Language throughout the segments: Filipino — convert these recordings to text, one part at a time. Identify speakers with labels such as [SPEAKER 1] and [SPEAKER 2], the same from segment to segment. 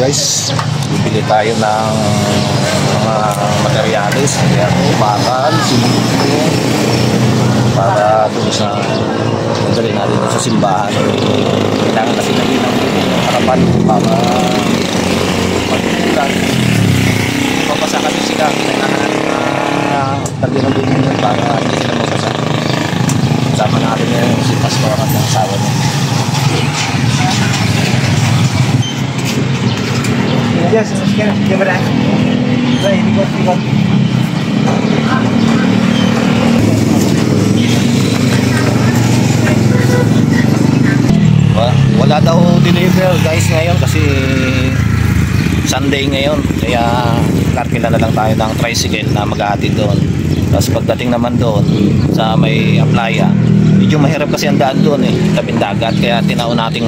[SPEAKER 1] guys, bibili tayo ng mga materyales, kaya bakal, simento, para dun sa madali natin sa simbahan. Kailangan kasi natin ng harapan para mag-ulan. Mapasa kasi sila, kailangan natin tagli ng bumili para hindi sila mapasa. Sama natin yung si Pastor at ang asawa niya.
[SPEAKER 2] Yes, sekarang dia berani. Baik, ikut.
[SPEAKER 1] Wala daw deliver guys ngayon kasi Sunday ngayon, kaya karkila na lang tayo ng tricycle na mag-ahatid doon. Tapos pagdating naman doon sa may Aplaya, medyo mahirap kasi ang daan doon tabing dagat, kaya tinaon nating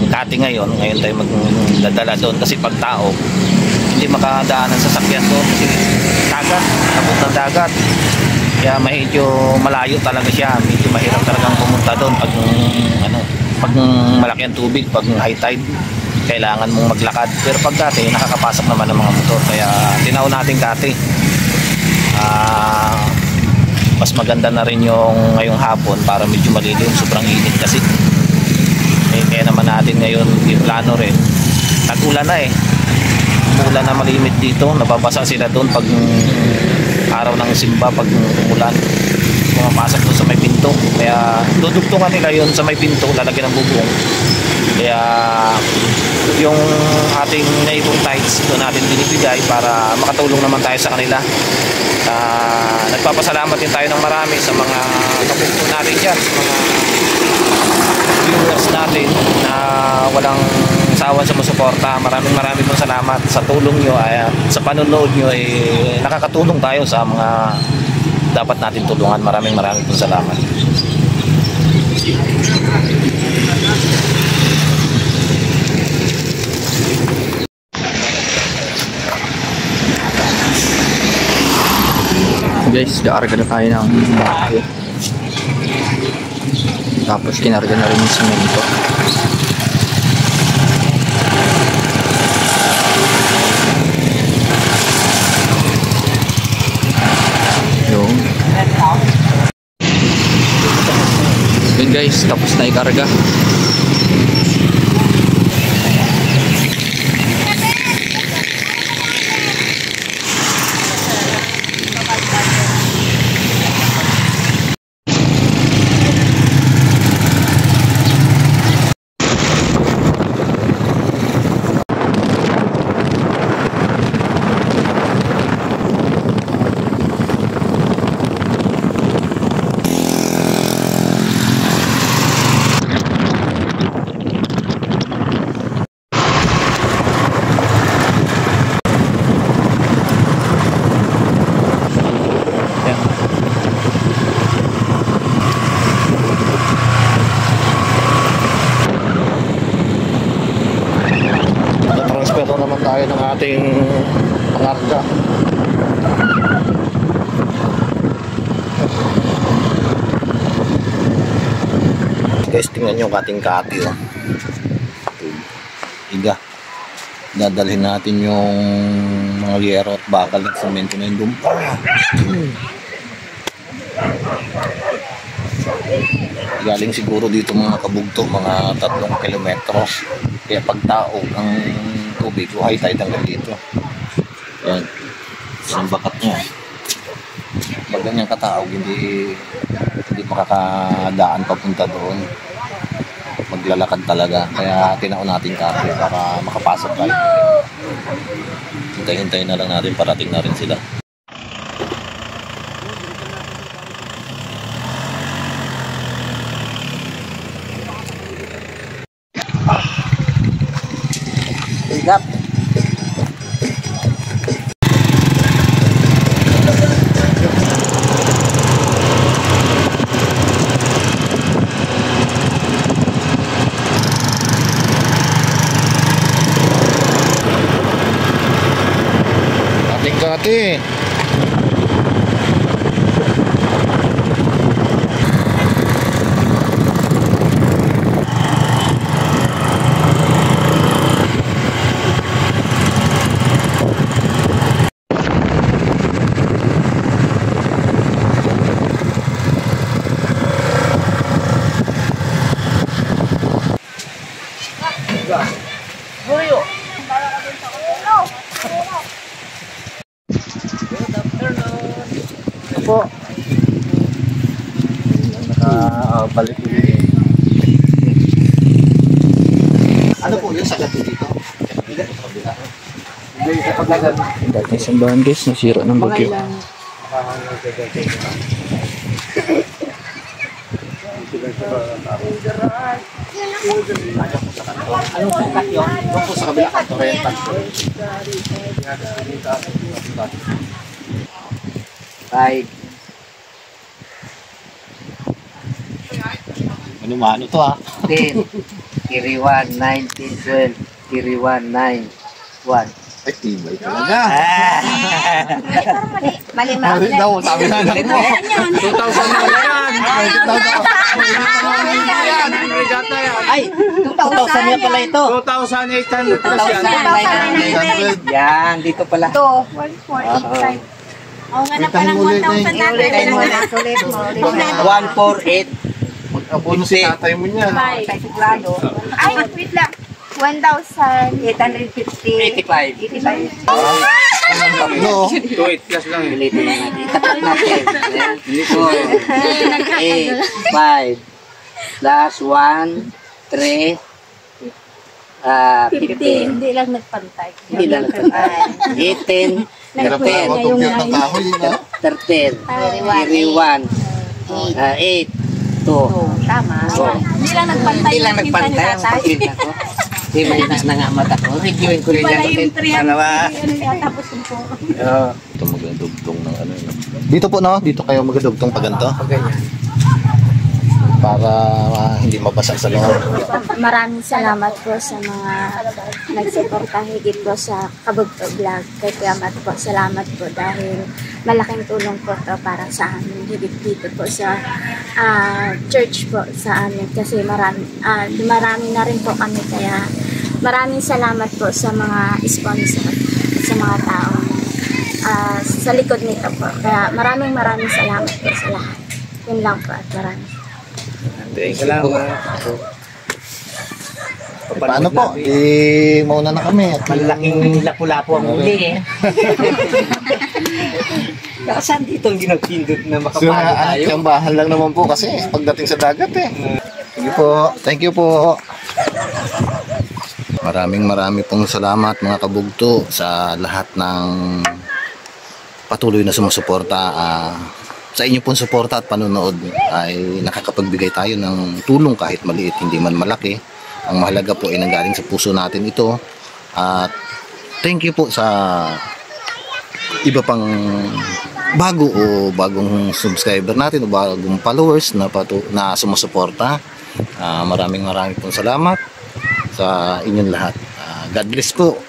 [SPEAKER 1] kati ngayon tayo magdadala doon kasi pag tao hindi makadaanan sa sakyan doon kasi dagat, abot ng dagat, kaya medyo malayo talaga siya, medyo mahirap talagang pumunta doon pag pag malaki ang tubig, pag high tide kailangan mong maglakad, pero pag dati nakakapasok naman ng mga motor, kaya tinaon natin kati. Mas maganda na rin yung ngayong hapon para medyo malilim, sobrang init kasi kaya naman natin ngayon yung plano rin, tag-ulan na ulan na malimit dito, nababasa sila doon pag araw ng simba, pag umulan pumapasok doon sa may pinto, kaya dudugtungan nila yun sa may pinto, lalagyan ng bubong, kaya yung ating neighbor tides doon natin binibigay para makatulong naman tayo sa kanila. Nagpapasalamat din tayo ng marami sa mga kabugto natin dyan, sa mga viewers natin na walang sawa sa musuporta. Maraming pong salamat sa tulong nyo, sa panonood nyo, nakakatulong tayo sa mga dapat natin tulungan. Maraming pong salamat.
[SPEAKER 2] Guys, kaarga na tayo ng bahay. Tapos kinarga na rin yung semento. Yun guys, tapos na ikarga.
[SPEAKER 1] Tayo ng ating pangarga. Guys, tingnan nyo yung ating kati iga. Dadalhin natin yung mga yero at bakal at semento na yung lumpa. Galing siguro dito mga kabugto, mga 3 kilometro, kaya pag tao ang tubig o high tide hanggang dito. Yan, isang bakat niya. Pag ganyan kataog, hindi makakadaan papunta doon, maglalakad talaga, kaya tinaon natin kati para makapasok tayo. Hintay-hintay na lang natin, parating na rin sila.
[SPEAKER 2] Gap.
[SPEAKER 1] Ating-kati. Buyo. Po. Nakabalik ulit. Ano po yun sa gabi dito? Hindi, sa kabila. Hindi, sa paglagan.
[SPEAKER 3] Dati isang bahan guys, nasira ng bagyo.
[SPEAKER 1] Anong sukat yun? Doon po sa kabila kanto rin.
[SPEAKER 2] Five.
[SPEAKER 1] Ano to ah?
[SPEAKER 2] 10, carry 1, 19, 12, carry 1, 9, 1.
[SPEAKER 1] Ay, tibay talaga.
[SPEAKER 4] Mali
[SPEAKER 1] Mali daw, sabi na anak mo. 2,000 na yan.
[SPEAKER 2] Ay, 2,000 yan pala ito.
[SPEAKER 1] 2,800 plus yan.
[SPEAKER 2] 2,900. Yan, dito pala.
[SPEAKER 4] Ito, 1,485. Oo nga na palang 1,000 natin.
[SPEAKER 2] Ulit mo na.
[SPEAKER 4] Ulit mo.
[SPEAKER 2] 148.
[SPEAKER 1] Ako si tatay mo niyan.
[SPEAKER 4] Ay, wait lang. 1,850.
[SPEAKER 2] 85.
[SPEAKER 4] 85.
[SPEAKER 1] No.
[SPEAKER 2] 2,8 plus lang. Ulitin na natin. Itapat natin. 4, 8, 5, plus 1, 3,
[SPEAKER 4] 50.
[SPEAKER 2] 15.
[SPEAKER 4] Hindi lang nagpantay.
[SPEAKER 2] Hindi lang nagpantay. 18,
[SPEAKER 1] Hirap na ako itong cute ng kahoy.
[SPEAKER 2] 13, carry 1, 8, 2.
[SPEAKER 4] Tama.
[SPEAKER 2] So,
[SPEAKER 4] Hindi lang nagpantay.
[SPEAKER 2] Hindi lang nagpantay ang pagkilit ako. Hindi may nangangamat ako. Reviewin ko rin yan.
[SPEAKER 4] Wala yung 300.
[SPEAKER 2] Para ba?
[SPEAKER 4] Ano yan, tapos yung po.
[SPEAKER 1] Ito magdugtong ng ano yun. Dito po no, dito kayo magdugtong pag ganito.
[SPEAKER 2] Pag ganyan.
[SPEAKER 1] Para hindi mabasa sa loob.
[SPEAKER 5] Maraming salamat po sa mga nagsuporta higit po sa Kabugto Vlog. Kay Kuya Matt po, salamat po dahil malaking tulong po to para sa amin higit dito po sa church po sa amin kasi marami na rin po kami kaya maraming salamat po sa mga sponsor at sa mga taong sa likod nito po. Kaya maraming salamat po sa lahat. Yun lang po at maraming.
[SPEAKER 1] Thank you po.
[SPEAKER 2] Salamat.
[SPEAKER 1] Paano po? Mauna na kami. At
[SPEAKER 2] Malaking lapu-lapu ang uli eh. Saan dito ang ginagpindot na
[SPEAKER 1] So,
[SPEAKER 2] makapalo tayo?
[SPEAKER 1] yung bahan lang naman po kasi pagdating sa dagat eh. Sige po. Thank you po. Marami pong salamat mga kabugto sa lahat ng patuloy na sumusuporta. Sa inyo pong suporta at panonood ay nakakapagbigay tayo ng tulong kahit maliit, hindi man malaki. Ang mahalaga po ay nanggaling sa puso natin ito. At thank you po sa iba pang bago o bagong subscriber natin o bagong followers na sumusuporta. Maraming pong salamat sa inyong lahat. God bless po.